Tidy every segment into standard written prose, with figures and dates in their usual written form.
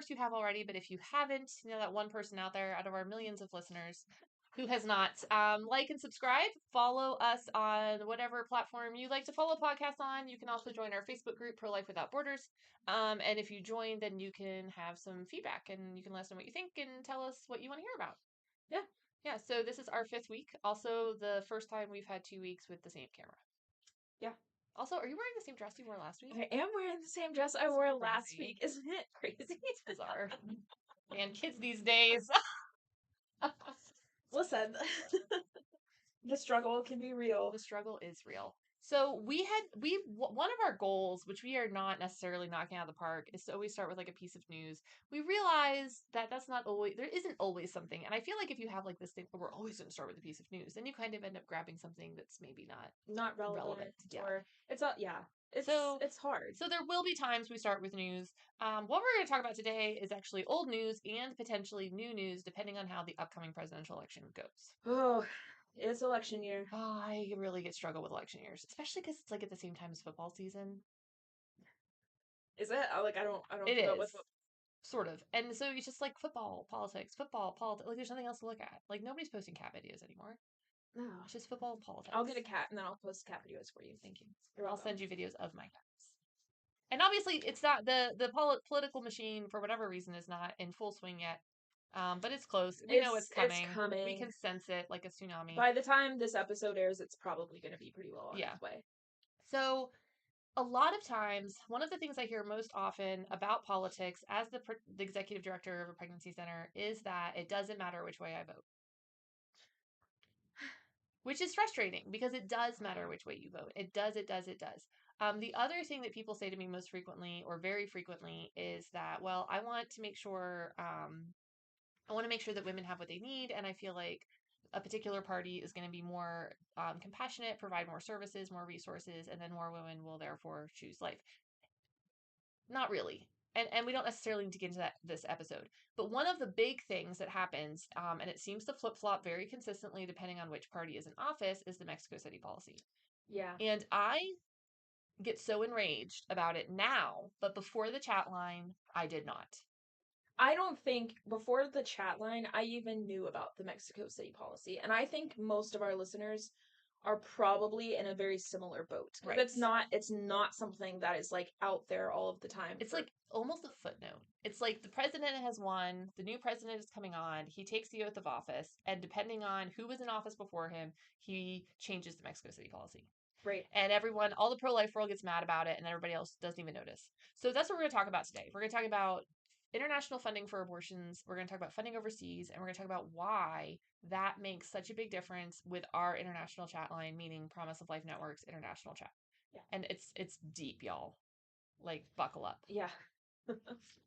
course you have already, but if you haven't, that one person out there out of our millions of listeners who has not, like and subscribe. Follow us on whatever platform you like to follow podcasts on. You can also join our Facebook group, Pro Life Without Borders. And if you join, then you can have some feedback and you can let us know what you think and tell us what you want to hear about. Yeah. Yeah, so this is our 5th week. Also, the first time we've had 2 weeks with the same camera. Yeah. Also, are you wearing the same dress you wore last week? I am wearing the same dress I wore last week. Isn't it crazy? It's bizarre. Man, kids these days. Listen, the struggle can be real. The struggle is real. So one of our goals, which we are not necessarily knocking out of the park, is to always start with like a piece of news. We realize that there isn't always something. And I feel like if you have like this thing, we're always going to start with a piece of news, then you kind of end up grabbing something that's maybe not relevant. Yeah. Or it's hard. So there will be times we start with news. What we're going to talk about today is actually old news and potentially new news, depending on how the upcoming presidential election goes. Oh, it's election year. Oh, I really struggle with election years, especially because it's like at the same time as football season. Is it? I don't. It keep up is. with Sort of. And so it's just like football, politics. Like there's nothing else to look at. Like nobody's posting cat videos anymore. No. It's just football and politics. I'll get a cat and then I'll post cat videos for you. Thank you. You're I'll welcome. send you videos of my cats. And obviously, it's not the political machine for whatever reason is not in full swing yet. But it's close. We know it's coming. It's coming. We can sense it like a tsunami. By the time this episode airs, it's probably going to be pretty well on its way. So, a lot of times, one of the things I hear most often about politics as the executive director of a pregnancy center is that it doesn't matter which way I vote. Which is frustrating because it does matter which way you vote. It does. The other thing that people say to me most frequently or very frequently is that, well, I want to make sure that women have what they need. And I feel like a particular party is going to be more compassionate, provide more services, more resources, and then more women will therefore choose life. Not really. And we don't necessarily need to get into that this episode. But one of the big things that happens, and it seems to flip-flop very consistently depending on which party is in office, is the Mexico City policy. Yeah. And I get so enraged about it now, but before the chat line, I did not. I don't think before the chat line, I even knew about the Mexico City policy. And I think most of our listeners are probably in a very similar boat. Right. It's not something that is like out there all of the time. It's like almost a footnote. It's like the president has won, the new president is coming on, he takes the oath of office, and depending on who was in office before him, he changes the Mexico City policy. Right. And all the pro-life world gets mad about it, and everybody else doesn't even notice. So that's what we're going to talk about today. We're going to talk about international funding for abortions. We're going to talk about funding overseas, and we're going to talk about why that makes such a big difference with our international chat line, meaning Promise of Life Network's international chat. Yeah. And it's deep, y'all. Like, buckle up. Yeah.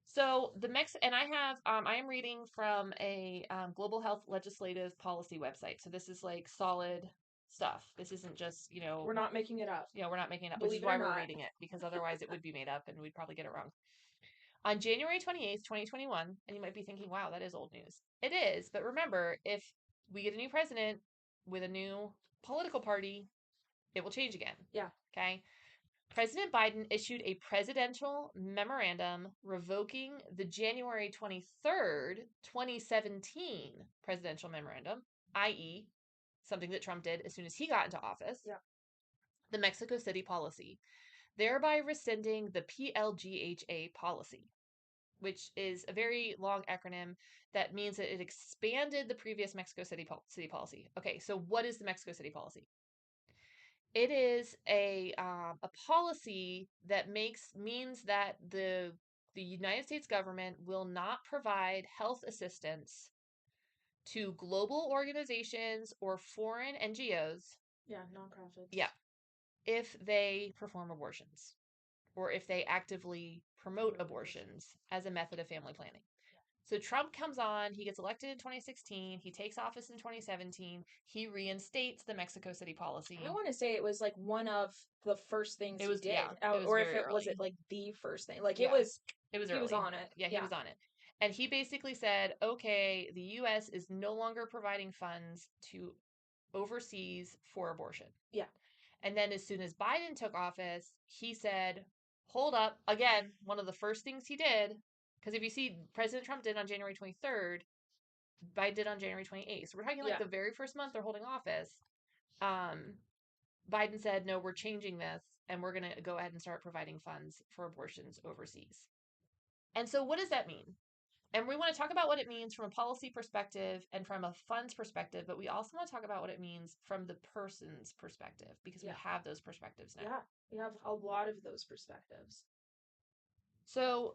So I am reading from a global health legislative policy website. So this is like solid stuff. This isn't just, we're not making it up. Yeah, we're not making it up, which is why we're reading it, because otherwise it would be made up and we'd probably get it wrong. On January 28th, 2021, and you might be thinking, wow, that is old news. It is, but remember, if we get a new president with a new political party, it will change again. Yeah. Okay? President Biden issued a presidential memorandum revoking the January 23rd, 2017 presidential memorandum, i.e., something that Trump did as soon as he got into office, the Mexico City policy, thereby rescinding the PLGHA policy, which is a very long acronym that means that it expanded the previous Mexico City policy. Okay, so what is the Mexico City policy? It is a policy that means that the United States government will not provide health assistance to global organizations or foreign NGOs. Yeah, nonprofits. Yeah, if they perform abortions or if they actively promote abortions as a method of family planning. So Trump comes on, he gets elected in 2016, he takes office in 2017, he reinstates the Mexico City policy. I want to say it was like one of the first things he did. Yeah, or if it was it like the first thing. Like it was early. He was on it. Yeah, he was on it. And he basically said, okay, the US is no longer providing funds to overseas for abortion. Yeah. And then as soon as Biden took office, he said, hold up, again, one of the first things he did Because if you see, President Trump did on January 23rd, Biden did on January 28th. So we're talking like the very first month they're holding office. Biden said, no, we're changing this, and we're going to go ahead and start providing funds for abortions overseas. And so what does that mean? And we want to talk about what it means from a policy perspective and from a funds perspective, but we also want to talk about what it means from the person's perspective, because we have those perspectives now. Yeah, we have a lot of those perspectives. So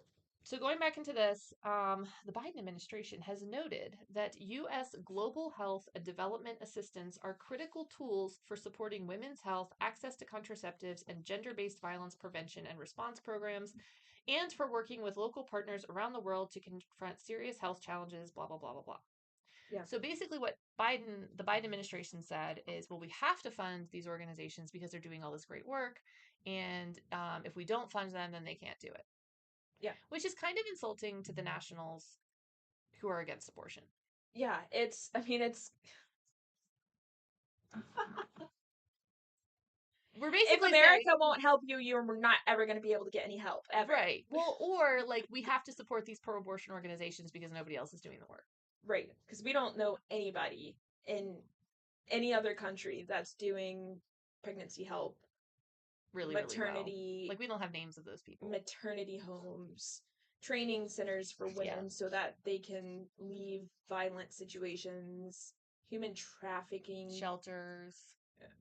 going back into this, the Biden administration has noted that U.S. global health and development assistance are critical tools for supporting women's health, access to contraceptives, and gender-based violence prevention and response programs, and for working with local partners around the world to confront serious health challenges, blah, blah, blah, blah, blah. Yeah. So basically what the Biden administration said is, well, we have to fund these organizations because they're doing all this great work. And if we don't fund them, then they can't do it. Yeah. Which is kind of insulting to the nationals who are against abortion. Yeah, it's we're basically if America saying, won't help you, you're not ever going to be able to get any help ever. Right. Well, or like we have to support these pro-abortion organizations because nobody else is doing the work. Right. Because we don't know anybody in any other country that's doing pregnancy help. Really, maternity, really well. Like we don't have names of those people. Maternity homes, training centers for women so that they can leave violent situations, human trafficking, shelters.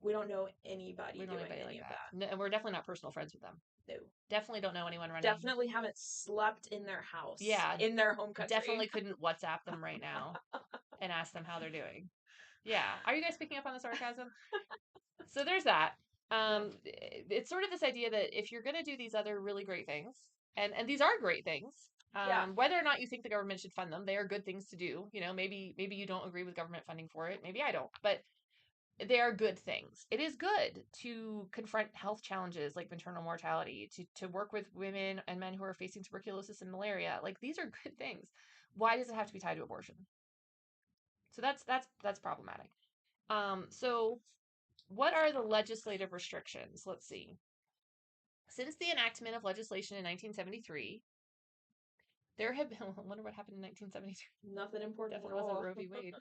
We don't know anybody doing any of that. No, and we're definitely not personal friends with them. No. Definitely don't know anyone running. Definitely haven't slept in their house. Yeah. In their home country. Definitely couldn't WhatsApp them right now and ask them how they're doing. Yeah. Are you guys picking up on the sarcasm? So there's that. It's sort of this idea that if you're going to do these other really great things, and these are great things, whether or not you think the government should fund them, they are good things to do. You know, maybe you don't agree with government funding for it. Maybe I don't, but they are good things. It is good to confront health challenges like maternal mortality, to work with women and men who are facing tuberculosis and malaria. Like these are good things. Why does it have to be tied to abortion? So that's problematic. So what are the legislative restrictions? Let's see. Since the enactment of legislation in 1973, there have been, I wonder what happened in 1973. Nothing important. Definitely wasn't Roe v. Wade.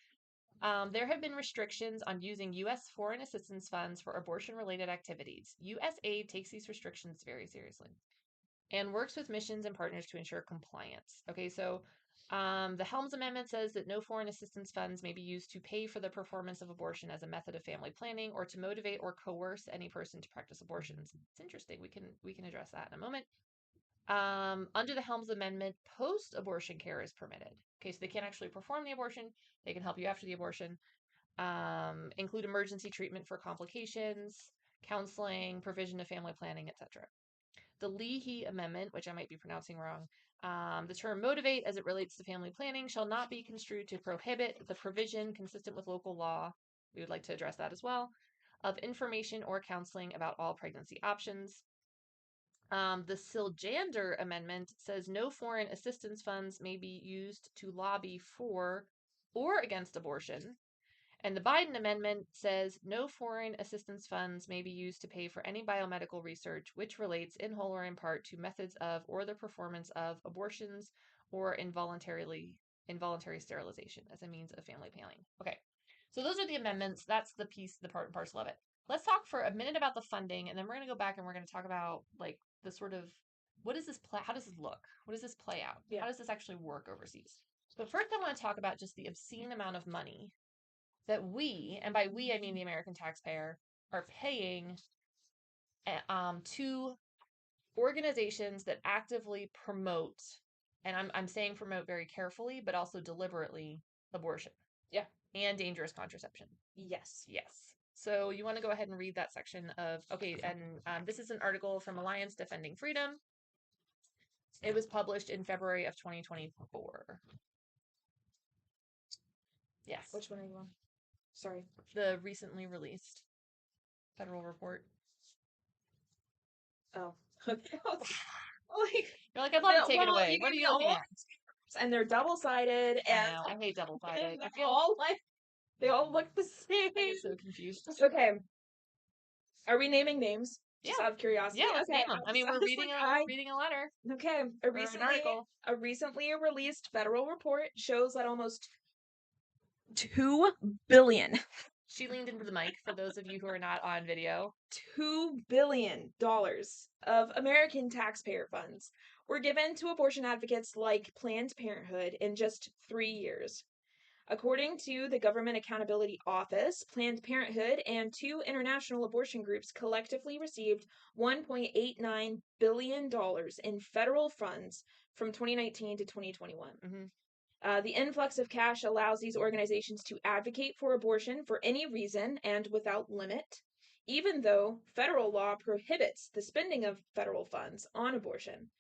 There have been restrictions on using U.S. foreign assistance funds for abortion-related activities. USAID takes these restrictions very seriously and works with missions and partners to ensure compliance. Okay, so the Helms Amendment says that no foreign assistance funds may be used to pay for the performance of abortion as a method of family planning or to motivate or coerce any person to practice abortions. It's interesting. We can address that in a moment. Under the Helms Amendment, post-abortion care is permitted. Okay, so they can't actually perform the abortion. They can help you after the abortion. Include emergency treatment for complications, counseling, provision of family planning, etc. The Leahy Amendment, which I might be pronouncing wrong, the term motivate as it relates to family planning shall not be construed to prohibit the provision consistent with local law. We would like to address that as well. Of information or counseling about all pregnancy options. The Siljander Amendment says no foreign assistance funds may be used to lobby for or against abortion. And the Biden Amendment says no foreign assistance funds may be used to pay for any biomedical research which relates in whole or in part to methods of or the performance of abortions or involuntary sterilization as a means of family planning. Okay, so those are the amendments. That's the piece, the part and parcel of it. Let's talk for a minute about the funding, and then we're going to go back and we're going to talk about like the sort of what does this play? How does this look? What does this play out? How does this actually work overseas? But first, I want to talk about just the obscene amount of money that we, and by we I mean the American taxpayer, are paying to organizations that actively promote, and I'm saying promote very carefully, but also deliberately, abortion. Yeah. And dangerous contraception. Yes. Yes. So you want to go ahead and read that section of, okay, and this is an article from Alliance Defending Freedom. It was published in February of 2024. Yes. Which one are you on? Sorry. The recently released federal report. Oh. You're like, I'd love to take it away. What are you looking at? And they're double-sided. And I hate double-sided. They all look the same. I'm so confused. Okay. Are we naming names? Just Yeah. out of curiosity. Yeah, let's Okay, name them. I mean, we're reading a letter okay. or an article. A recently released federal report shows that almost 2 billion She leaned into the mic for those of you who are not on video. $2 billion of American taxpayer funds were given to abortion advocates like Planned Parenthood in just 3 years. According to the Government Accountability Office, Planned Parenthood and two international abortion groups collectively received $1.89 billion in federal funds from 2019 to 2021. Mm-hmm. The influx of cash allows these organizations to advocate for abortion for any reason and without limit, even though federal law prohibits the spending of federal funds on abortion.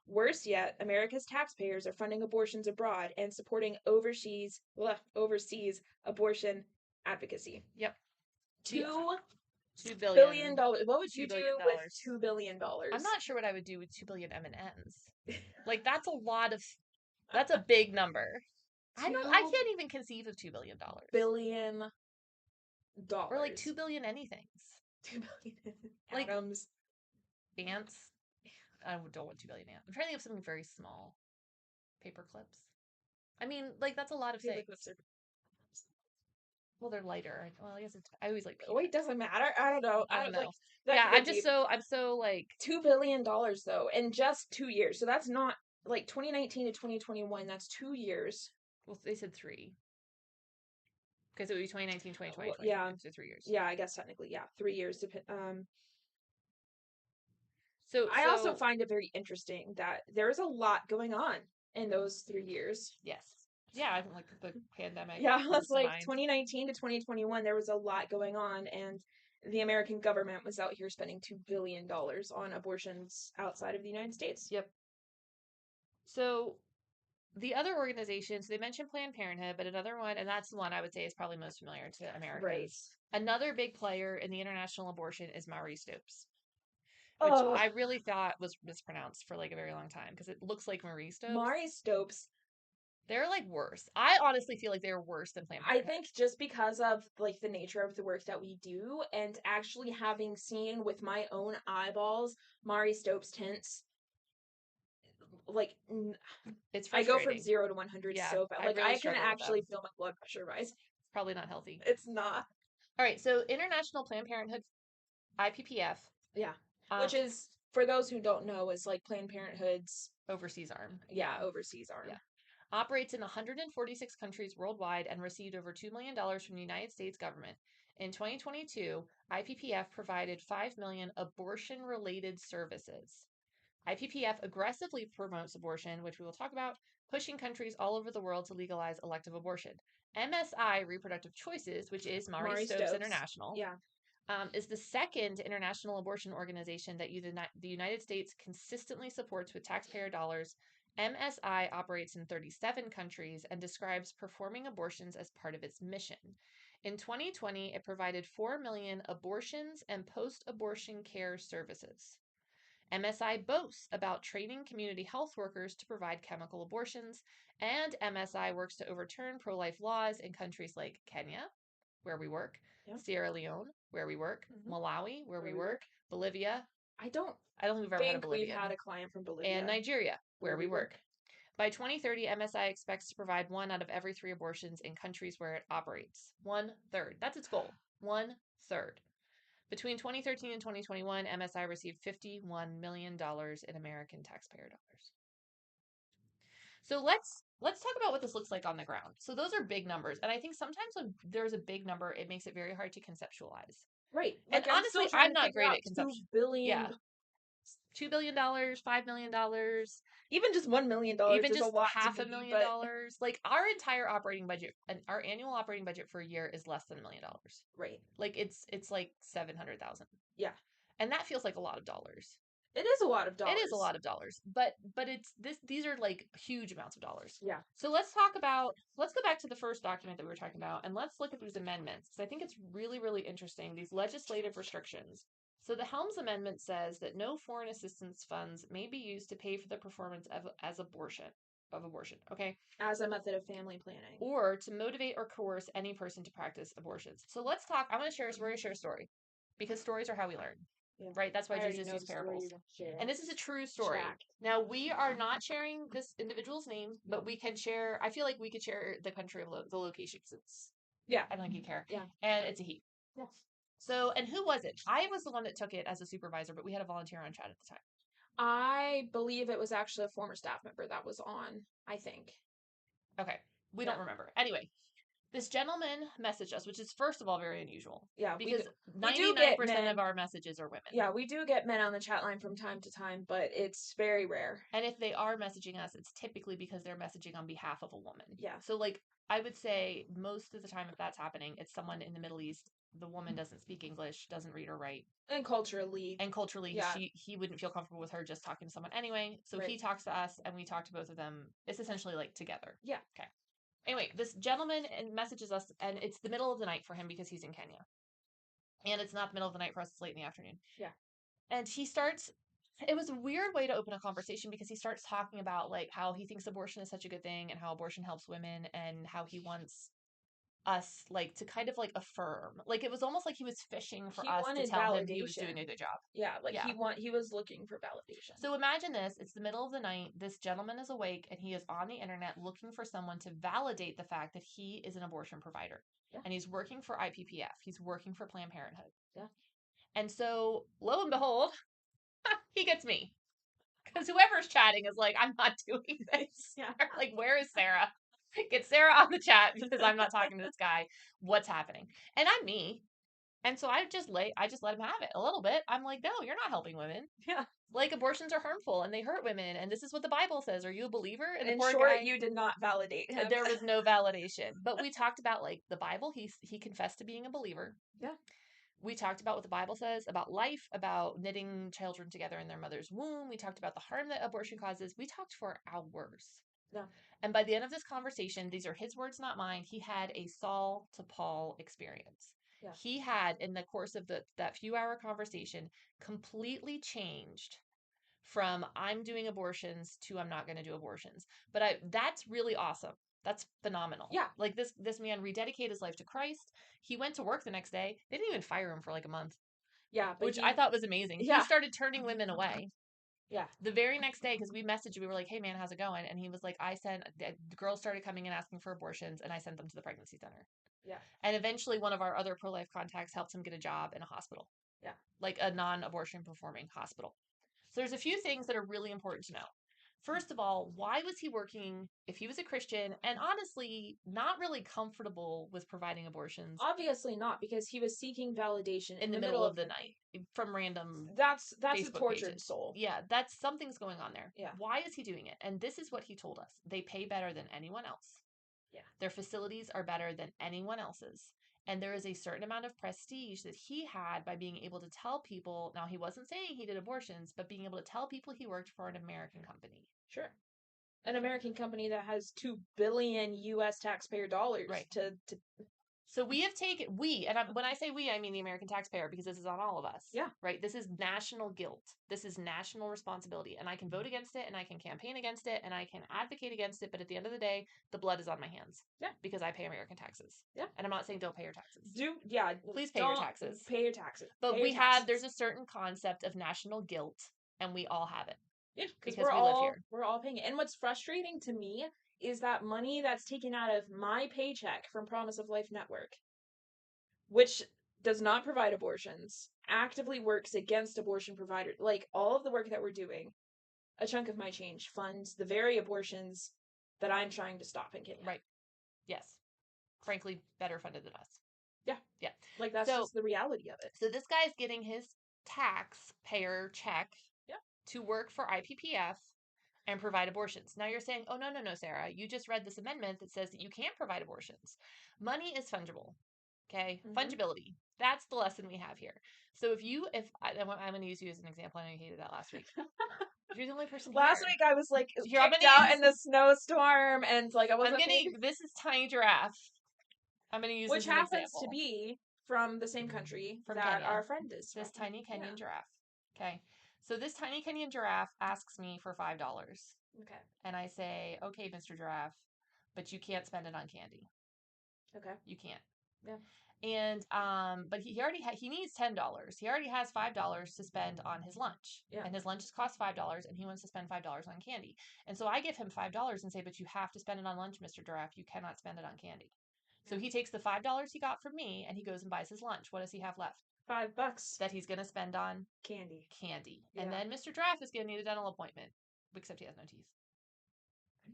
Worse yet, America's taxpayers are funding abortions abroad and supporting overseas abortion advocacy. Yep. Two $2 billion. $2 billion. What would you $2 do billion. with $2 billion? I'm not sure what I would do with 2 billion M&Ms. Like that's a lot of that's a big number. I can't even conceive of $2 billion. $2 billion. Or like 2 billion anythings. 2 billion Like atoms. Ants. I don't want 2 billion ants. I'm trying to think of something very small. Paper clips. I mean, like that's a lot of things. Well, they're lighter. Well, I guess I always like. Wait, doesn't matter. I don't know. I don't know. Like that Yeah, could go I'm so like $2 billion though in just 2 years. So that's not like 2019 to 2021. That's 2 years. well, they said 3. Because it would be 2019, 2020, Yeah. so 3 years. Yeah, I guess technically, yeah, 3 years. So I also find it very interesting that there's a lot going on in those 3 years. yes. Yeah, I think like the pandemic. Yeah, comes it's like to mind. 2019 to 2021, there was a lot going on, and the American government was out here spending $2 billion on abortions outside of the United States. Yep. So the other organizations, they mentioned Planned Parenthood, but another one, and that's the one I would say is probably most familiar to Americans. Right. Another big player in the international abortion is Marie Stopes, which I really thought was mispronounced for like a very long time because it looks like Marie Stopes. Marie Stopes. They're like worse. I honestly feel like they're worse than Planned Parenthood. I think just because of like the nature of the work that we do and actually having seen with my own eyeballs Marie Stopes tints, like it's I go from 0 to 100 yeah, so bad. Like really I can actually feel my blood pressure rise. It's probably not healthy. It's not. All right, so International Planned Parenthood, IPPF. Yeah. Which is, for those who don't know, is like Planned Parenthood's overseas arm. Yeah, overseas arm. Yeah. Operates in 146 countries worldwide and received over $2 million from the United States government. In 2022, IPPF provided 5 million abortion-related services. IPPF aggressively promotes abortion, which we will talk about, pushing countries all over the world to legalize elective abortion. MSI Reproductive Choices, which is Marie Stopes International, is the second international abortion organization that the United States consistently supports with taxpayer dollars. MSI operates in 37 countries and describes performing abortions as part of its mission. In 2020, it provided 4 million abortions and post-abortion care services. MSI boasts about training community health workers to provide chemical abortions, and MSI works to overturn pro-life laws in countries like Kenya, where we work, Sierra Leone, where we work, Malawi, where we work, Bolivia. I don't think we've ever had a Bolivia. We've had a client from Bolivia. And Nigeria, where we work. By 2030, MSI expects to provide 1 out of every 3 abortions in countries where it operates. 1/3. That's its goal. 1/3. Between 2013 and 2021, MSI received $51 million in American taxpayer dollars. So let's talk about what this looks like on the ground. So those are big numbers. And I think sometimes when there's a big number, it makes it very hard to conceptualize. Right. Like, and honestly, I'm not great at conception. $2 billion. Yeah. $2 billion, $5 million. Even just $1 million even is just a lot. $500,000. Like our entire operating budget and our annual operating budget for a year is less than $1 million. Right. Like it's like 700,000. Yeah. And that feels like a lot of dollars. It is a lot of dollars. It is a lot of dollars. But these are like huge amounts of dollars. Yeah. So let's go back to the first document that we were talking about and let's look at these amendments because I think it's really, really interesting, these legislative restrictions. So the Helms Amendment says that no foreign assistance funds may be used to pay for the performance of abortion, okay? As a method of family planning. Or to motivate or coerce any person to practice abortions. So let's talk, we're going to share a story because stories are how we learn. Yeah. right? That's why I already Jesus know used the story parables. you're going to share. And this is a true story. Jack. Now, we are not sharing this individual's name, but we can share, I feel like we could share the country of the location because it's, Yeah. I don't think you care. Yeah. And it's a he. Yeah. So, and who was it? I was the one that took it as a supervisor, but we had a volunteer on chat at the time. I believe it was actually a former staff member that was on, I think. Okay. We don't remember. Anyway, this gentleman messaged us, which is first of all very unusual. Yeah, because we do 99% get men. of our messages are women. Yeah, we do get men on the chat line from time to time, but it's very rare. And if they are messaging us, it's typically because they're messaging on behalf of a woman. Yeah. So like I would say most of the time if that's happening, it's someone in the Middle East. The woman doesn't speak English, doesn't read or write. And culturally. Yeah. he wouldn't feel comfortable with her just talking to someone anyway. So he talks to us and we talk to both of them. It's essentially like together. Yeah. Okay. Anyway, this gentleman messages us, and it's the middle of the night for him because he's in Kenya. And it's not the middle of the night for us, it's late in the afternoon. Yeah. And he starts, it was a weird way to open a conversation because he starts talking about like how he thinks abortion is such a good thing and how abortion helps women and how he wants us like to kind of like affirm. Like it was almost like he was fishing for us to tell him he was doing a good job. Yeah, like he was looking for validation. So imagine this, it's the middle of the night, this gentleman is awake and he is on the internet looking for someone to validate the fact that he is an abortion provider. Yeah. And he's working for IPPF. He's working for Planned Parenthood. Yeah. And so lo and behold, he gets me. Because whoever's chatting is like, I'm not doing this. Yeah. Like, where is Sarah? Get Sarah on the chat because I'm not talking to this guy. What's happening? And I'm me. And so I just let him have it a little bit. I'm like, no, you're not helping women. Yeah. Like abortions are harmful and they hurt women. And this is what the Bible says. Are you a believer? And in short, you did not validate him. There was no validation. But we talked about like the Bible. He confessed to being a believer. Yeah. We talked about what the Bible says about life, about knitting children together in their mother's womb. We talked about the harm that abortion causes. We talked for hours. Yeah. And by the end of this conversation, these are his words, not mine. He had a Saul to Paul experience. Yeah. He had, in the course of that few hour conversation, completely changed from I'm doing abortions to I'm not going to do abortions. But that's really awesome. That's phenomenal. Yeah. Like this man rededicated his life to Christ. He went to work the next day. They didn't even fire him for like a month. Yeah. Which I thought was amazing. Yeah. He started turning women away. Yeah. The very next day, because we messaged, we were like, hey man, how's it going? And he was like, the girls started coming and asking for abortions and I sent them to the pregnancy center. Yeah. And eventually one of our other pro-life contacts helped him get a job in a hospital. Yeah. Like a non-abortion performing hospital. So there's a few things that are really important to know. First of all, why was he working if he was a Christian and honestly not really comfortable with providing abortions? Obviously not, because he was seeking validation in the middle of the night from random That's Facebook a tortured pages. soul. Yeah, that's something's going on there. Yeah. Why is he doing it? And this is what he told us. They pay better than anyone else. Yeah. Their facilities are better than anyone else's. And there is a certain amount of prestige that he had by being able to tell people. Now, he wasn't saying he did abortions, but being able to tell people he worked for an American company. Sure. An American company that has $2 billion U.S. taxpayer dollars to So we have taken, and when I say we, I mean the American taxpayer, because this is on all of us. Yeah. Right? This is national guilt. This is national responsibility. And I can vote against it, and I can campaign against it, and I can advocate against it. But at the end of the day, the blood is on my hands. Yeah. Because I pay American taxes. Yeah. And I'm not saying don't pay your taxes. Please pay your taxes. Pay your taxes. But there's a certain concept of national guilt, and we all have it. Yeah. Because we live here. We're all paying it. And what's frustrating to me is that money that's taken out of my paycheck from Promise of Life Network, which does not provide abortions, actively works against abortion providers. Like, all of the work that we're doing, a chunk of my change funds the very abortions that I'm trying to stop in Kenya. Right. Yes. Frankly, better funded than us. Yeah. Yeah. Like, that's just the reality of it. So this guy's getting his taxpayer check to work for IPPF and provide abortions. Now you're saying, oh, no, Sarah, you just read this amendment that says that you can't provide abortions. Money is fungible. Okay. Mm-hmm. Fungibility. That's the lesson we have here. So I'm going to use you as an example. I know you hated that last week. You're the only person last week I was like kicked out in the snowstorm and like I wasn't this is Tiny Giraffe. I'm going to use which this as an example. Which happens to be from the same country from that Kenya. Our friend is from. This tiny Kenyan giraffe. Okay. So this tiny Kenyan giraffe asks me for $5. Okay. And I say, okay, Mr. Giraffe, but you can't spend it on candy. Okay. You can't. Yeah. And but he needs $10. He already has $5 to spend on his lunch. Yeah. And his lunches cost $5 and he wants to spend $5 on candy. And so I give him $5 and say, but you have to spend it on lunch, Mr. Giraffe. You cannot spend it on candy. So he takes the $5 he got from me and he goes and buys his lunch. What does he have left? $5 that he's going to spend on candy. Yeah. And then Mr. Giraffe is going to need a dental appointment, except he has no teeth.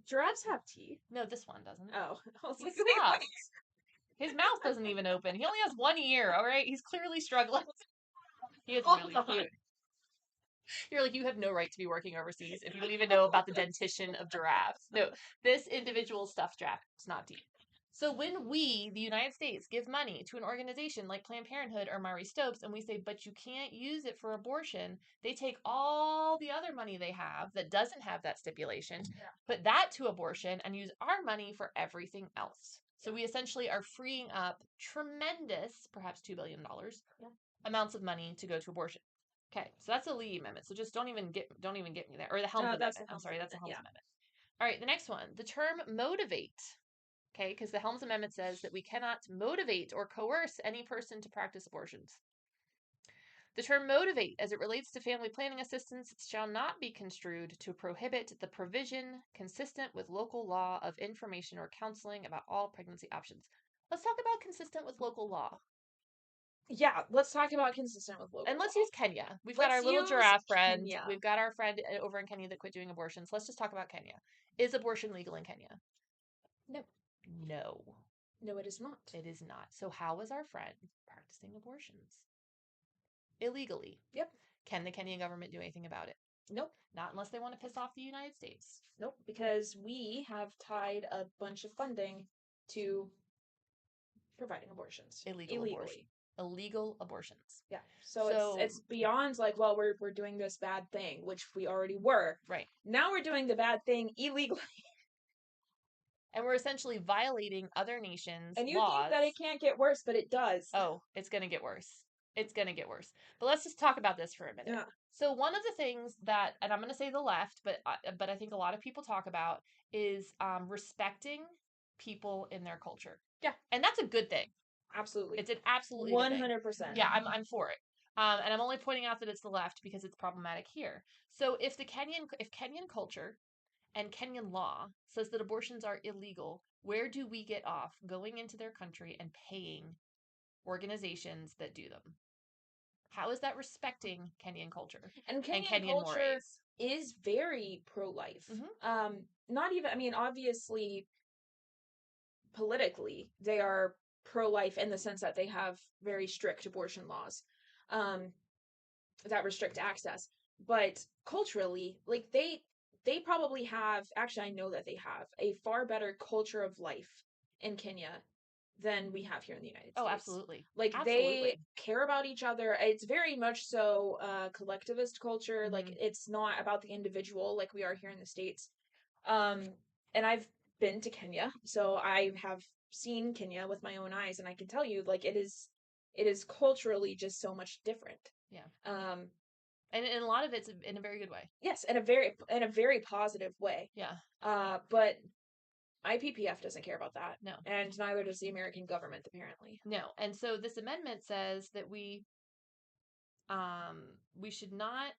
Giraffes have teeth. No, this one doesn't. Oh, I was like, wait. His mouth doesn't even open. He only has one ear, all right? He's clearly struggling. He is really cute. You're like, you have no right to be working overseas if you don't even know about the dentition of giraffes. No, this individual stuffed giraffe is not teeth. So when we, the United States, give money to an organization like Planned Parenthood or Marie Stopes, and we say, but you can't use it for abortion, they take all the other money they have that doesn't have that stipulation, put that to abortion, and use our money for everything else. So we essentially are freeing up tremendous, perhaps $2 billion amounts of money to go to abortion. Okay, so that's the Lee Amendment. So just don't even get me there. Or the Helms Amendment. I'm sorry, that's the Helms Amendment. All right, the next one. The term motivate. Okay, because the Helms Amendment says that we cannot motivate or coerce any person to practice abortions. The term motivate, as it relates to family planning assistance, shall not be construed to prohibit the provision consistent with local law of information or counseling about all pregnancy options. Let's talk about consistent with local law. Yeah, let's talk about consistent with local. And let's use Kenya. We've got our little giraffe friend. Kenya. We've got our friend over in Kenya that quit doing abortions. Let's just talk about Kenya. Is abortion legal in Kenya? No. No. No, it is not. It is not. So how is our friend practicing abortions? Illegally. Yep. Can the Kenyan government do anything about it? Nope. Not unless they want to piss off the United States. Nope, because we have tied a bunch of funding to providing abortions. Illegal abortions. Yeah. So it's beyond like, well, we're doing this bad thing, which we already were. Right. Now we're doing the bad thing illegally. And we're essentially violating other nations' and you laws. think that it can't get worse, but it does. Oh, it's going to get worse. It's going to get worse. But let's just talk about this for a minute. Yeah. So one of the things that, and I'm going to say the left, but I think a lot of people talk about is respecting people in their culture. Yeah. And that's a good thing. Absolutely. It's an absolutely 100%. Yeah, I'm for it. And I'm only pointing out that it's the left because it's problematic here. So if Kenyan culture and Kenyan law says that abortions are illegal, where do we get off going into their country and paying organizations that do them? How is that respecting Kenyan culture and Kenyan culture mores? Is very pro-life. Mm-hmm. Not even, I mean, obviously politically they are pro-life in the sense that they have very strict abortion laws that restrict access, but culturally, like they probably have, actually I know that they have a far better culture of life in Kenya than we have here in the United States. Oh, absolutely. Like they care about each other. It's very much so collectivist culture. Mm-hmm. Like it's not about the individual like we are here in the States. And I've been to Kenya, so I have seen Kenya with my own eyes, and I can tell you, like it is culturally just so much different. Yeah. And a lot of it's in a very good way. Yes, in a very positive way. Yeah. But IPPF doesn't care about that. No. And neither does the American government, apparently. No. And so this amendment says that we should not,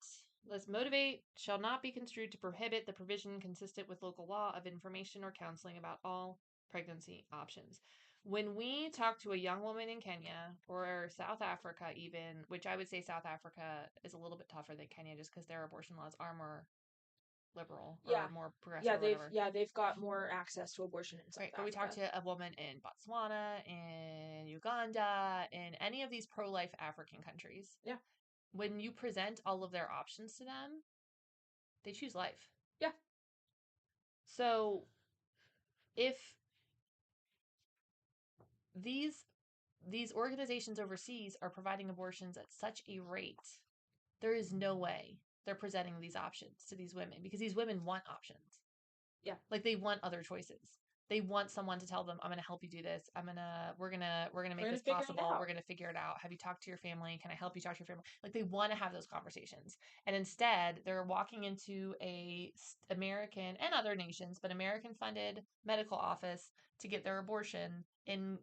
let's motivate, shall not be construed to prohibit the provision consistent with local law of information or counseling about all pregnancy options. When we talk to a young woman in Kenya or South Africa even, which I would say South Africa is a little bit tougher than Kenya just because their abortion laws are more liberal or more progressive. They've got more access to abortion in South Africa. But we talked to a woman in Botswana, in Uganda, in any of these pro-life African countries. Yeah. When you present all of their options to them, they choose life. Yeah. So if these organizations overseas are providing abortions at such a rate, there is no way they're presenting these options to these women because these women want options. Yeah. Like they want other choices. They want someone to tell them, I'm going to help you do this. We're going to make this possible. We're going to figure it out. Have you talked to your family? Can I help you talk to your family? Like they want to have those conversations. And instead they're walking into a American and other nations, but American funded medical office to get their abortion in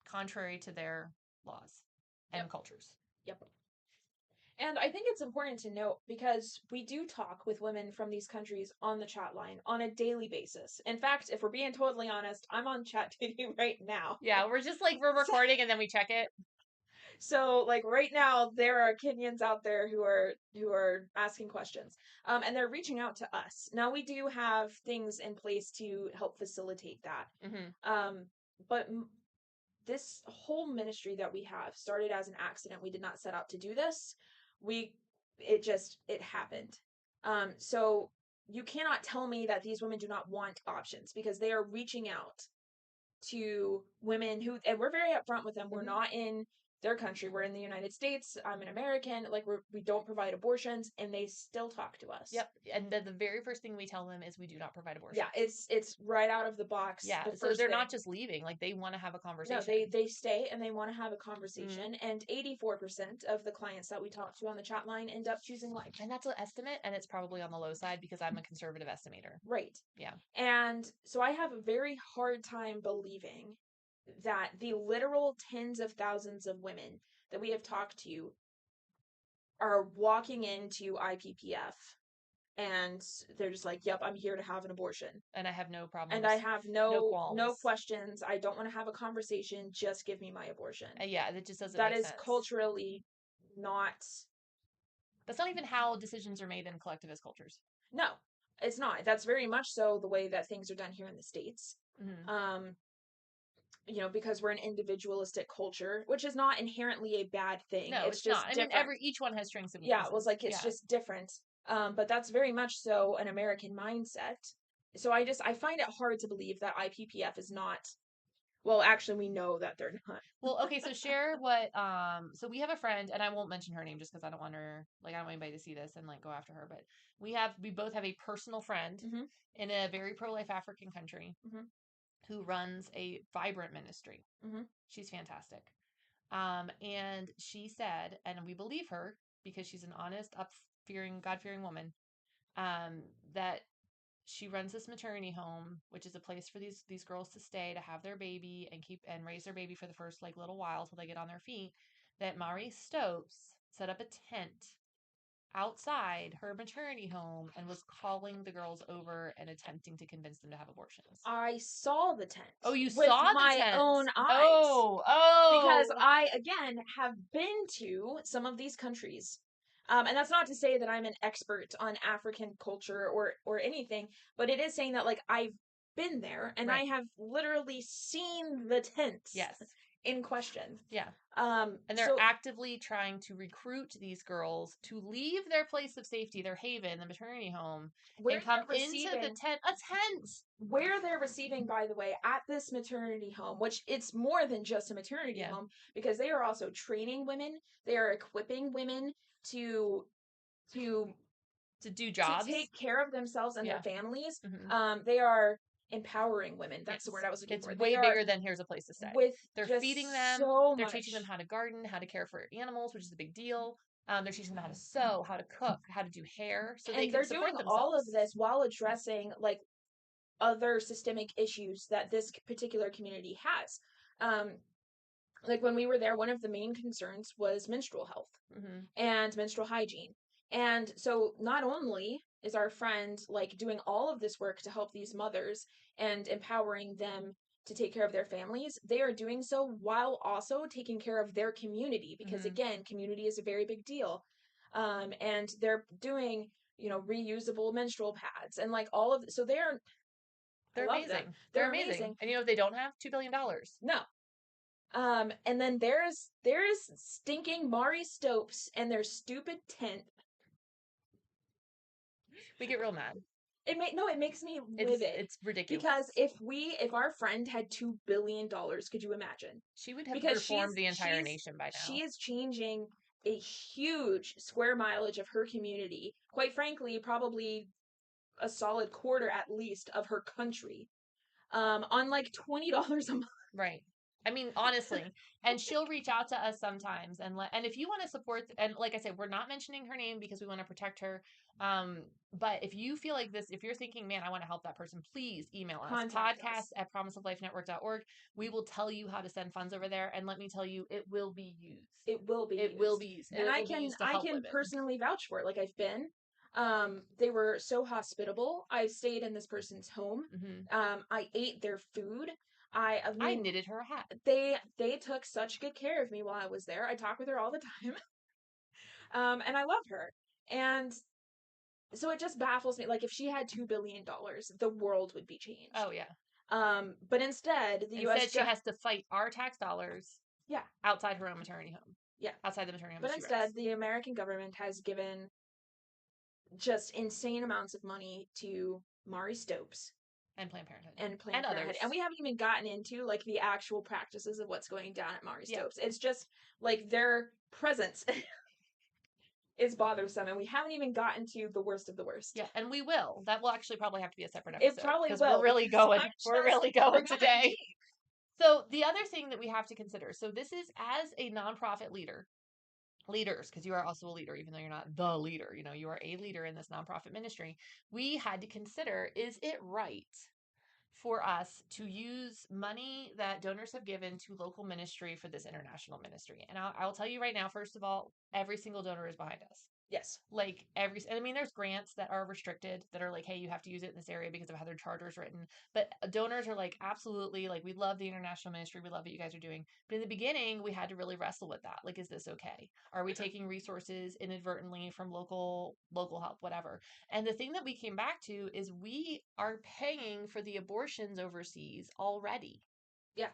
contrary to their laws and Yep. cultures. Yep. And I think it's important to note because we do talk with women from these countries on the chat line on a daily basis. In fact, if we're being totally honest, I'm on ChatGPT right now. Yeah, we're just like, we're recording and then we check it. So like right now there are Kenyans out there who are asking questions. And they're reaching out to us. Now we do have things in place to help facilitate that. Mm-hmm. But this whole ministry that we have started as an accident. We did not set out to do this. It happened. So you cannot tell me that these women do not want options because they are reaching out to women who, and we're very upfront with them. We're not in their country. We're in the United States. I'm an American. Like we don't provide abortions, and they still talk to us. Yep. And the very first thing we tell them is we do not provide abortion. Yeah, it's right out of the box. Yeah. The So they're thing. not just leaving. Like they want to have a conversation. No, they stay and they want to have a conversation. And 84% of the clients that we talk to on the chat line end up choosing life. And that's an estimate, and it's probably on the low side because I'm a conservative estimator. Right. Yeah. And so I have a very hard time believing that the literal tens of thousands of women that we have talked to are walking into IPPF and they're just like, yep, I'm here to have an abortion. And I have no problems. And I have no qualms. questions. I don't want to have a conversation. Just give me my abortion. Yeah, that just doesn't That make is sense. culturally not. That's not even how decisions are made in collectivist cultures. No, it's not. That's very much so the way that things are done here in the States. Mm-hmm. Because we're an individualistic culture, which is not inherently a bad thing. No, it's just not. Different. I mean, each one has strengths and weaknesses. Yeah, it was like it's just different. But that's very much so an American mindset. So I find it hard to believe that IPPF is not. Well, actually, we know that they're not. Well, okay, so share what. So we have a friend, and I won't mention her name just because I don't want her. Like, I don't want anybody to see this and like go after her. But we both have a personal friend in a very pro-life African country who runs a vibrant ministry. She's fantastic. And she said, and we believe her because she's an honest, God-fearing woman. That she runs this maternity home, which is a place for these girls to stay, to have their baby and raise their baby for the first like little while till they get on their feet. That Mari Stopes set up a tent outside her maternity home and was calling the girls over and attempting to convince them to have abortions. I saw the tent. Oh, you with saw my the tent? Own eyes. Oh. Because I again have been to some of these countries. And that's not to say that I'm an expert on African culture or anything, but it is saying that like I've been there and I have literally seen the tents. Yes. In question. Yeah. And they're actively trying to recruit these girls to leave their place of safety, their haven, the maternity home, and come into the tent. A tent! Where they're receiving, by the way, at this maternity home, which it's more than just a maternity home, because they are also training women. They are equipping women to do jobs, to take care of themselves and their families. They are empowering women. That's the word I was looking for. It's way bigger than here's a place to stay. They're feeding them. They're teaching them how to garden, how to care for animals, which is a big deal. They're teaching them how to sew, how to cook, how to do hair. So they're doing all of this while addressing like other systemic issues that this particular community has. Like when we were there, one of the main concerns was menstrual health and menstrual hygiene. And so not only is our friend like doing all of this work to help these mothers and empowering them to take care of their families, they are doing so while also taking care of their community because again, community is a very big deal. And they're doing, reusable menstrual pads and like all of so they're amazing. They're amazing. And they don't have $2 billion. No. And then there's stinking Mari Stopes and their stupid tent. We get real mad. It makes me livid. It's ridiculous. Because if our friend had $2 billion, could you imagine? She would have reformed the entire nation by now. She is changing a huge square mileage of her community. Quite frankly, probably a solid quarter at least of her country. On like $20 a month. Right. I mean, honestly, and she'll reach out to us sometimes and if you want to support, and like I said, we're not mentioning her name because we want to protect her. But if you feel like this, if you're thinking, man, I want to help that person, please email us Contact podcast us. at promiseoflifenetwork.org. We will tell you how to send funds over there. And let me tell you, it will be used. It will be It used. will be used. And And it will be used to I help can women. personally vouch for it. Like I've been. They were so hospitable. I stayed in this person's home. I ate their food. I I mean, knitted her a hat. they took such good care of me while I was there. I talk with her all the time. And I love her. And so it just baffles me. Like if she had $2 billion, the world would be changed. Oh, yeah. But instead, the U.S. Instead, she has to fight our tax dollars yeah, outside her own maternity home. yeah. Outside the maternity home But she instead, runs. the American government has given just insane amounts of money to Mari Stopes And Planned Parenthood. and Planned And Parenthood. others. And we haven't even gotten into like the actual practices of what's going down at Mari Yeah. Stopes. It's just like their presence is bothersome, and we haven't even gotten to the worst of the worst. Yeah, and we will. That will actually probably have to be a separate episode. It probably because will. we're really going. We're really going today. Deep. So the other thing that we have to consider. So this is as a nonprofit leader, leaders, because you are also a leader, even though you're not the leader. You know, you are a leader in this nonprofit ministry. We had to consider: is it right for us to use money that donors have given to local ministry for this international ministry? And I'll tell you right now, first of all, every single donor is behind us. Yes. Like I mean, there's grants that are restricted that are like, hey, you have to use it in this area because of how their charter's written. But donors are like, absolutely, like, we love the international ministry. We love what you guys are doing. But in the beginning, we had to really wrestle with that. Like, is this okay? Are we taking resources inadvertently from local help, whatever? And the thing that we came back to is we are paying for the abortions overseas already. Yeah.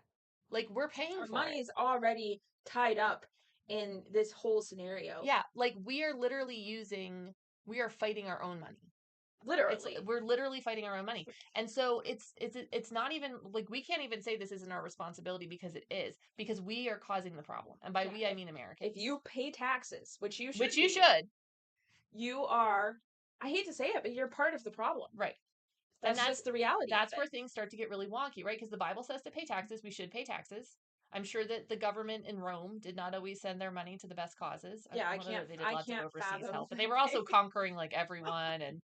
Like, we're paying Our for money it. is already tied up in this whole scenario. Yeah, like we are fighting our own money. Literally. We're literally fighting our own money. And so it's not even like, we can't even say this isn't our responsibility, because it is, because we are causing the problem. And by we, I mean Americans. If you pay taxes, which you should, you are, I hate to say it, but you're part of the problem. Right. That's just the reality. That's where things start to get really wonky, right? Because the Bible says to pay taxes. We should pay taxes. I'm sure that the government in Rome did not always send their money to the best causes. Yeah, I can't. They did lots of overseas fathom help, but they were also conquering like everyone and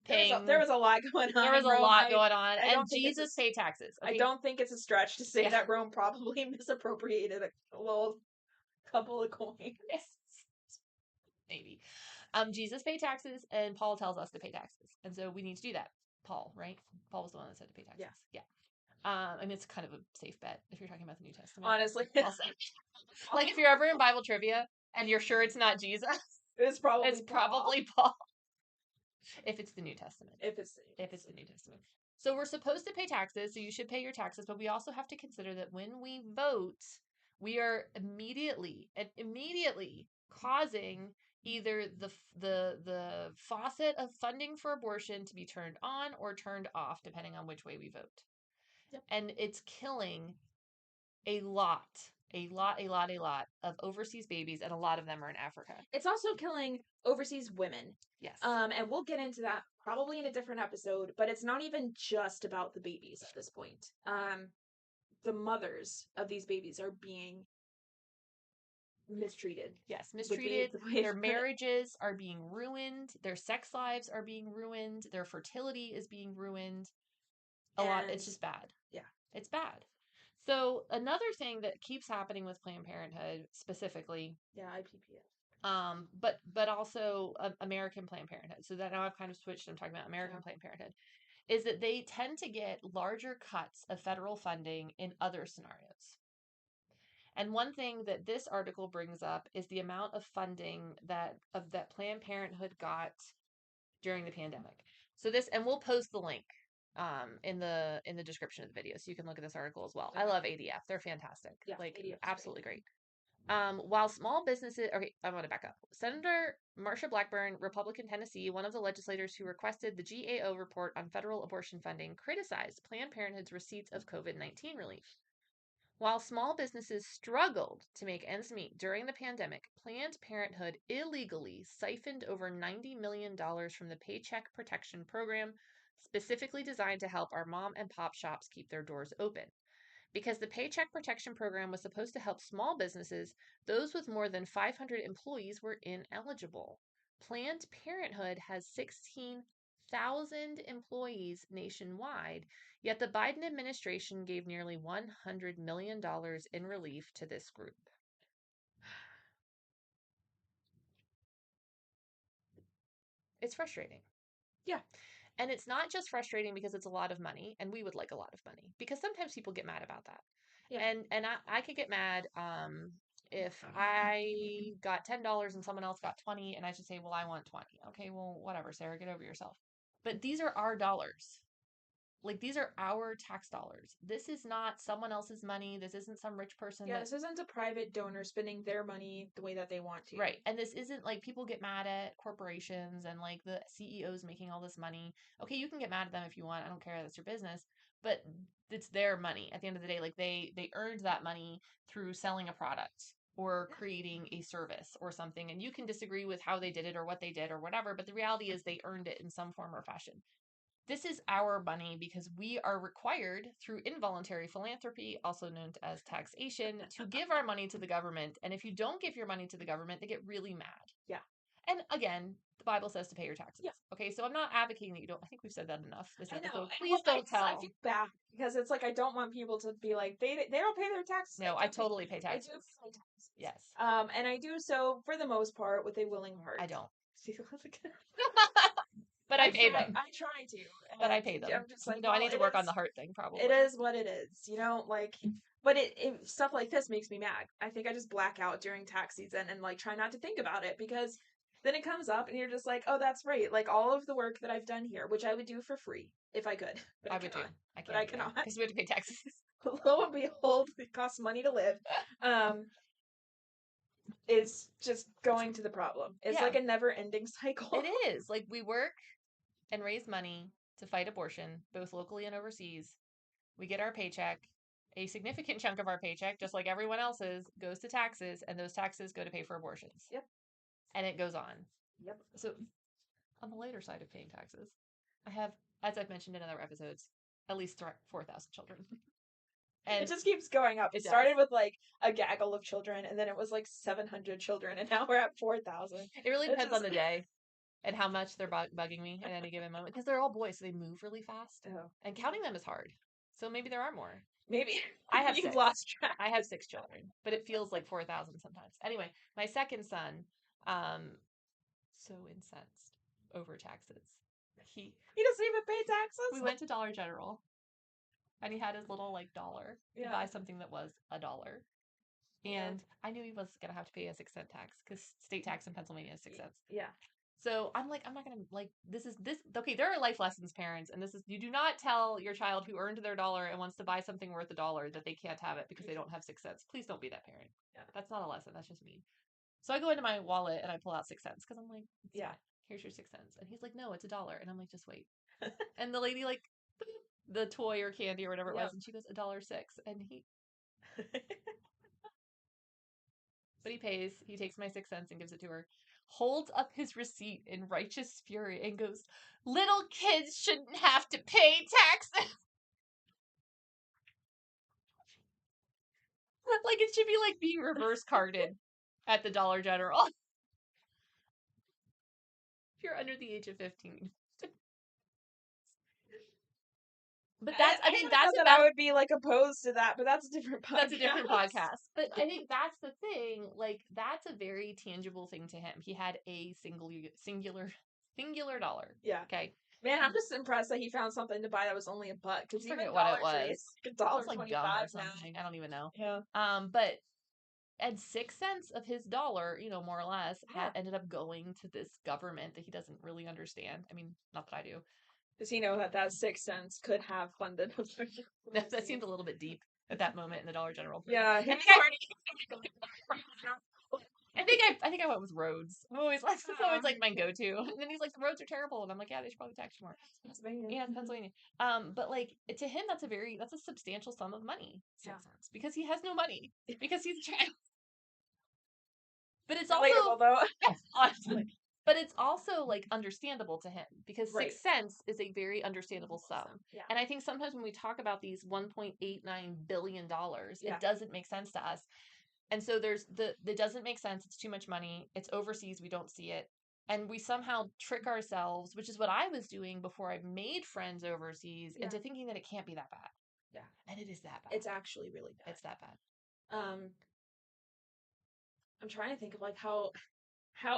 paying. There was a lot going on. There was a lot going on, and Jesus paid taxes. Okay? I don't think it's a stretch to say that Rome probably misappropriated a little couple of coins. Maybe. Jesus paid taxes, and Paul tells us to pay taxes, and so we need to do that. Paul, right? Paul was the one that said to pay taxes. Yeah. And it's kind of a safe bet if you're talking about the New Testament. Honestly. I'll say. Like, if you're ever in Bible trivia and you're sure it's not Jesus, it's probably Paul. If it's the New Testament. If it's the New Testament. So we're supposed to pay taxes, so you should pay your taxes, but we also have to consider that when we vote, we are immediately causing either the faucet of funding for abortion to be turned on or turned off, depending on which way we vote. Yep. And it's killing a lot of overseas babies, and a lot of them are in Africa. It's also killing overseas women. Yes. And we'll get into that probably in a different episode, but it's not even just about the babies at this point. The mothers of these babies are being mistreated. Yes, mistreated. Their marriages are being ruined. Their sex lives are being ruined. Their fertility is being ruined. A lot. It's just bad. Yeah. It's bad. So another thing that keeps happening with Planned Parenthood specifically. Yeah, IPPF. But also American Planned Parenthood. So that now I've kind of switched. I'm talking about American Planned Parenthood. Is that they tend to get larger cuts of federal funding in other scenarios. And one thing that this article brings up is the amount of funding that Planned Parenthood got during the pandemic. So this, and we'll post the link in the description of the video, so you can look at this article as well. Okay. I love ADF; they're fantastic. Yeah, like ADF's absolutely great. While small businesses, okay, I'm going to back up. Senator Marsha Blackburn, Republican Tennessee, one of the legislators who requested the GAO report on federal abortion funding, criticized Planned Parenthood's receipts of COVID-19 relief. While small businesses struggled to make ends meet during the pandemic, Planned Parenthood illegally siphoned over $90 million from the Paycheck Protection Program, specifically designed to help our mom and pop shops keep their doors open. Because the Paycheck Protection Program was supposed to help small businesses, those with more than 500 employees were ineligible. Planned Parenthood has 16,000 employees nationwide, yet the Biden administration gave nearly $100 million in relief to this group. It's frustrating. Yeah. And it's not just frustrating because it's a lot of money, and we would like a lot of money, because sometimes people get mad about that. Yeah. And I could get mad if I got $10 and someone else got 20, and I should say, well, I want 20. Okay, well, whatever, Sarah, get over yourself. But these are our dollars. Like, these are our tax dollars. This is not someone else's money. This isn't some rich person. Yeah, this isn't a private donor spending their money the way that they want to. Right. And this isn't like people get mad at corporations and like the CEOs making all this money. Okay, you can get mad at them if you want. I don't care. That's your business. But it's their money at the end of the day. Like they earned that money through selling a product or creating a service or something. And you can disagree with how they did it or what they did or whatever. But the reality is they earned it in some form or fashion. This is our money because we are required through involuntary philanthropy, also known as taxation, to give our money to the government. And if you don't give your money to the government, they get really mad. Yeah. And again, the Bible says to pay your taxes. Yeah. Okay, so I'm not advocating that you don't. I think we've said that enough this I episode. know. Please don't tell. I feel bad because it's like I don't want people to be like they don't pay their taxes. No, I totally pay taxes. I do pay taxes. Yes. And I do so for the most part with a willing heart. I don't. See, But I pay them. I try to. But I pay them. I'm just like, no, well, I need to work on the heart thing probably. It is what it is, you know, like, but it stuff like this makes me mad. I think I just black out during tax season and like try not to think about it because then it comes up and you're just like, oh, that's right. Like all of the work that I've done here, which I would do for free if I could. But I would cannot. do. I can't. But I cannot. Because we have to pay taxes. Lo and behold, it costs money to live. Is just going to the problem. It's like a never-ending cycle. It is. Like we work and raise money to fight abortion, both locally and overseas. We get our paycheck. A significant chunk of our paycheck, just like everyone else's, goes to taxes, and those taxes go to pay for abortions. Yep. And it goes on. Yep. So, on the later side of paying taxes, I have, as I've mentioned in other episodes, at least 4,000 children. And it just keeps going up. It started with like a gaggle of children, and then it was like 700 children, and now we're at 4,000. It really depends on the day and how much they're bugging me at any given moment. Because they're all boys, so they move really fast. Oh. And counting them is hard. So maybe there are more. Maybe. I have You've 6. lost track. I have 6 children, but it feels like 4,000 sometimes. Anyway, my second son, so incensed over taxes. He doesn't even pay taxes? We went to Dollar General. And he had his little, like, dollar to buy something that was $1. And I knew he was going to have to pay a 6-cent tax because state tax in Pennsylvania is 6 cents. Yeah. So I'm like, I'm not going to, like, this. Okay, there are life lessons, parents. And this is, you do not tell your child who earned their dollar and wants to buy something worth $1 that they can't have it because they don't have 6 cents. Please don't be that parent. Yeah. That's not a lesson. That's just mean. So I go into my wallet and I pull out 6 cents because I'm like, here's your 6 cents. And he's like, no, it's $1. And I'm like, just wait. And the lady, like, the toy or candy or whatever it was, and she goes $1.06, and he but he pays. He takes my 6 cents and gives it to her, holds up his receipt in righteous fury and goes, little kids shouldn't have to pay taxes. Like it should be like being reverse carded at the Dollar General if you're under the age of 15. But I think that's that I would be like opposed to that, but that's a different podcast. That's a different podcast. But I think that's the thing. Like that's a very tangible thing to him. He had a singular dollar. Yeah. Okay. Man, I'm just impressed that he found something to buy that was only $1. Because even what it was. $1.25 like now. or something. I don't even know. Yeah. But and 6 cents of his dollar, more or less, ended up going to this government that he doesn't really understand. I mean, not that I do. Does he know that 6 cents could have funded? That seemed a little bit deep at that moment in the Dollar General. Yeah, I think I went with roads. It's always like my go-to. And then he's like, the roads are terrible, and I'm like, yeah, they should probably tax you more. Pennsylvania. Yeah, Pennsylvania. But like to him, that's a substantial sum of money. 6 cents because he has no money because he's a child. But it's also relatable, though. honestly. But it's also like understandable to him because Right. 6 cents is a very understandable sum. Yeah. And I think sometimes when we talk about these $1.89 billion, Yeah. it doesn't make sense to us. And so it doesn't make sense. It's too much money. It's overseas. We don't see it. And we somehow trick ourselves, which is what I was doing before I made friends overseas, Yeah. into thinking that it can't be that bad. Yeah. And it is that bad. It's actually really bad. It's that bad. I'm trying to think of like how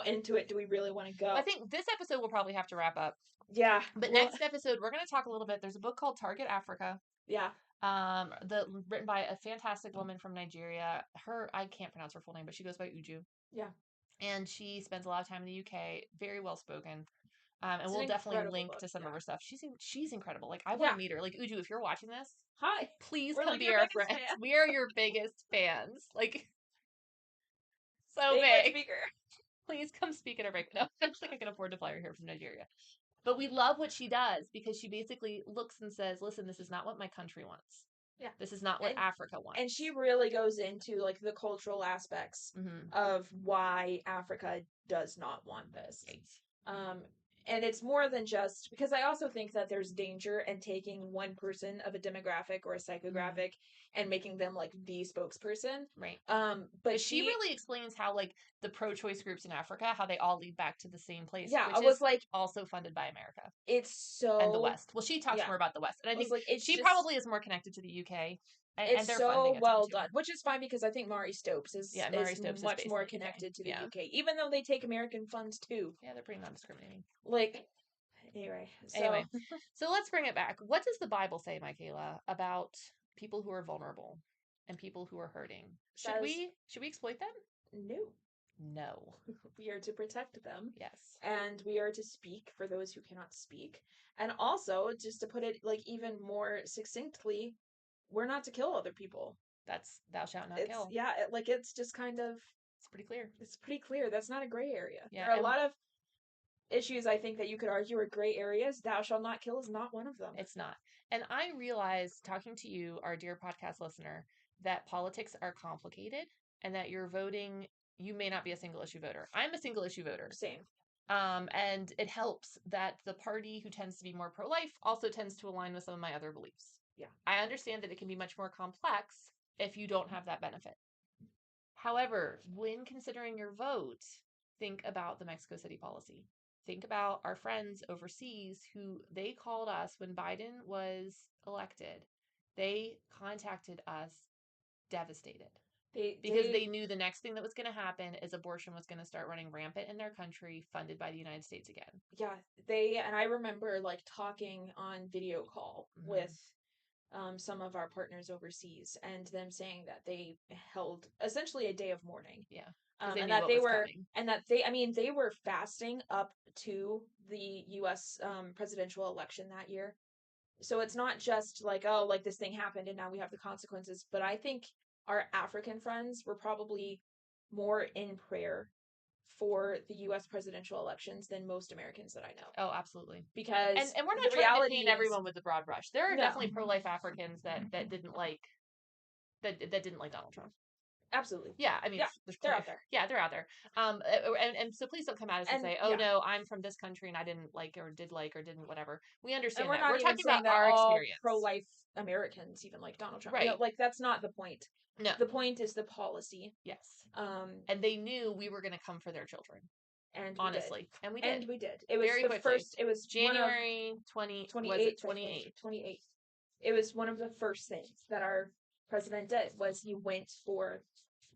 into it do we really want to go? I think this episode will probably have to wrap up. Yeah. But next episode, we're going to talk a little bit. There's a book called Target Africa. Yeah. Written by a fantastic woman from Nigeria. I can't pronounce her full name, but she goes by Uju. Yeah. And she spends a lot of time in the UK. Very well spoken. And we'll definitely link to some of her stuff. She's incredible. Like, I want to meet her. Like, Uju, if you're watching this, hi, please come be our friends. Fans. We are your biggest fans. Like, so English big. Speaker. Please come speak at our break. No, I don't think I can afford to fly her here from Nigeria. But we love what she does because she basically looks and says, listen, this is not what my country wants. Yeah. This is not what Africa wants. And she really goes into like the cultural aspects of why Africa does not want this. Right. And it's more than just because I also think that there's danger in taking one person of a demographic or a psychographic and making them like the spokesperson. Right. But she really explains how like the pro-choice groups in Africa, how they all lead back to the same place. Yeah, which is like also funded by America. It's so and the West. Well, she talks more about the West, and I think like, she probably is more connected to the UK. It's so well done, which is fine because I think Mari Stopes is much more connected to the UK, even though they take American funds too. Yeah, they're pretty non-discriminating. Like, anyway, so let's bring it back. What does the Bible say, Mikayla, about people who are vulnerable and people who are hurting? Should we exploit them? No. We are to protect them. Yes. And we are to speak for those who cannot speak. And also, just to put it like even more succinctly, we're not to kill other people. That's thou shalt not kill. Yeah, it's just kind of... It's pretty clear. It's pretty clear. That's not a gray area. Yeah, there are a lot of issues I think that you could argue are gray areas. Thou shalt not kill is not one of them. It's not. And I realize, talking to you, our dear podcast listener, that politics are complicated and that you're voting... You may not be a single issue voter. I'm a single issue voter. Same. And it helps that the party who tends to be more pro-life also tends to align with some of my other beliefs. Yeah. I understand that it can be much more complex if you don't have that benefit. However, when considering your vote, think about the Mexico City policy. Think about our friends overseas who they called us when Biden was elected. They contacted us devastated. Because they knew the next thing that was going to happen is abortion was going to start running rampant in their country, funded by the United States again. Yeah, and I remember like talking on video call with some of our partners overseas and them saying that they held essentially a day of mourning. Yeah. And that they were coming. And that they were fasting up to the US presidential election that year. So it's not just like, oh, like this thing happened and now we have the consequences, but I think our African friends were probably more in prayer for the U.S. presidential elections than most Americans that I know. Oh, absolutely. Because and we're not trying to paint everyone with the broad brush. There are definitely pro-life Africans that didn't like Donald Trump. Absolutely. Yeah, I mean, they're out there. Yeah, they're out there. And so please don't come at us and say, "Oh no, I'm from this country and I didn't like or did like or didn't whatever." We understand that. We're talking about our experience. Pro-life Americans even like Donald Trump. Right. Like that's not the point. No. The point is the policy. Yes. And they knew we were going to come for their children. And honestly, and we did. And we did. It was very the quickly. First. It was January 28th. 28th. It was one of the first things that our president did was he went for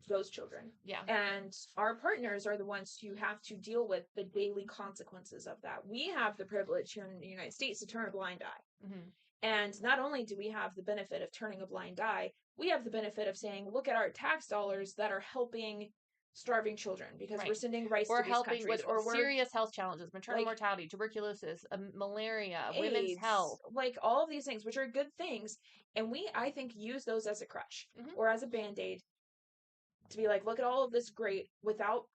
those children. Yeah. And our partners are the ones who have to deal with the daily consequences of that. We have the privilege here in the United States to turn a blind eye. Mm-hmm. And not only do we have the benefit of turning a blind eye, we have the benefit of saying, look at our tax dollars that are helping starving children because we're sending rice to these countries. With serious health challenges, maternal mortality, tuberculosis, malaria, AIDS, women's health. Like all of these things, which are good things. And we, I think, use those as a crutch or as a Band-Aid to be like, look at all of this great without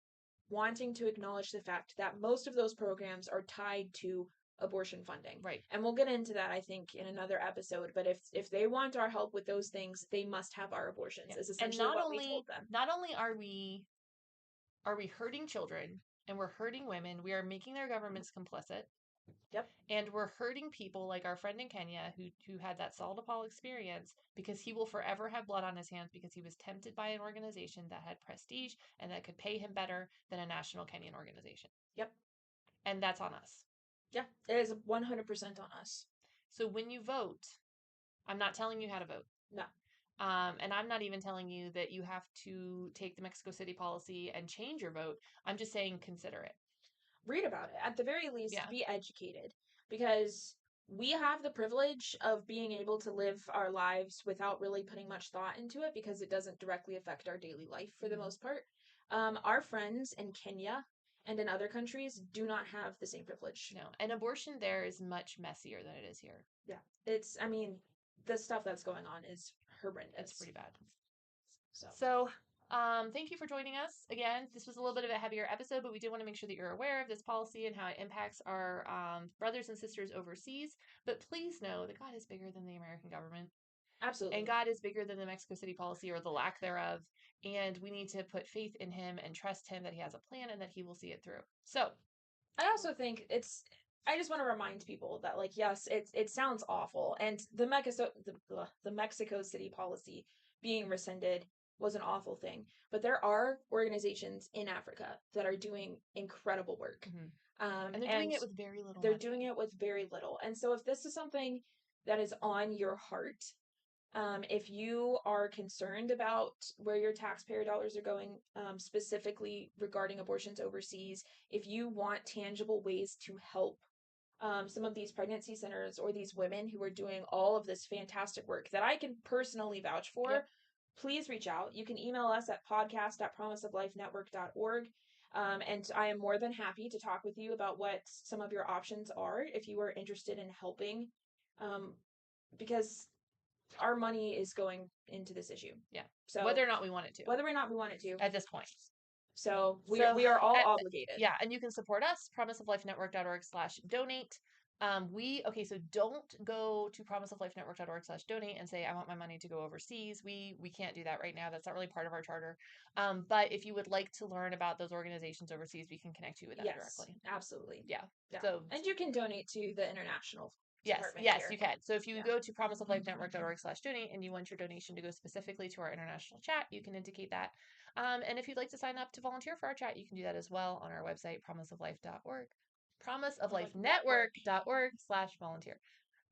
wanting to acknowledge the fact that most of those programs are tied to abortion funding. Right. And we'll get into that, I think, in another episode. But if they want our help with those things, they must have our abortions. Yeah. Is essentially what we told them. Not only are we hurting children, and we're hurting women. We are making their governments complicit. Yep. And we're hurting people like our friend in Kenya who had that Saul DePaul experience because he will forever have blood on his hands because he was tempted by an organization that had prestige and that could pay him better than a national Kenyan organization. Yep. And that's on us. Yeah, it is 100% on us. So when you vote, I'm not telling you how to vote. No. And I'm not even telling you that you have to take the Mexico City policy and change your vote. I'm just saying consider it. Read about it. At the very least, Yeah. be educated, because we have the privilege of being able to live our lives without really putting much thought into it because it doesn't directly affect our daily life for the most part. Our friends in Kenya and in other countries do not have the same privilege. No. And abortion there is much messier than it is here. Yeah. I mean, the stuff that's going on is horrendous. It's pretty bad. So, thank you for joining us. Again, this was a little bit of a heavier episode, but we did want to make sure that you're aware of this policy and how it impacts our brothers and sisters overseas. But please know that God is bigger than the American government. absolutely. And God is bigger than the Mexico City policy or the lack thereof. And we need to put faith in him and trust him that he has a plan and that he will see it through. So, I also think I just want to remind people that, like, yes, it sounds awful, and the Mexico City policy being rescinded was an awful thing. But there are organizations in Africa that are doing incredible work, and they're doing it with very little. They're doing it with very little. And so, if this is something that is on your heart, if you are concerned about where your taxpayer dollars are going, specifically regarding abortions overseas, if you want tangible ways to help some of these pregnancy centers or these women who are doing all of this fantastic work that I can personally vouch for, Yep. please reach out. You can email us at podcast@promiseoflifenetwork.org. And I am more than happy to talk with you about what some of your options are if you are interested in helping, because our money is going into this issue. Yeah. So whether or not we want it to. Whether or not we want it to. At this point. So we are all obligated. Yeah, and you can support us, promiseoflifenetwork.org/donate. So don't go to promiseoflifenetwork.org/donate and say, I want my money to go overseas. We can't do that right now. That's not really part of our charter. But if you would like to learn about those organizations overseas, we can connect you with them directly. Absolutely. Yeah. So, and you can donate to the international department yes, here. you can. So if you go to promiseoflifenetwork.org/donate and you want your donation to go specifically to our international chat, you can indicate that. And if you'd like to sign up to volunteer for our chat, you can do that as well on our website, promiseoflife.org, promiseoflifenetwork.org/volunteer.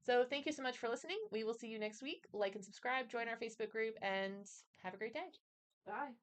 So thank you so much for listening. We will see you next week. Like and subscribe, join our Facebook group, and have a great day. Bye.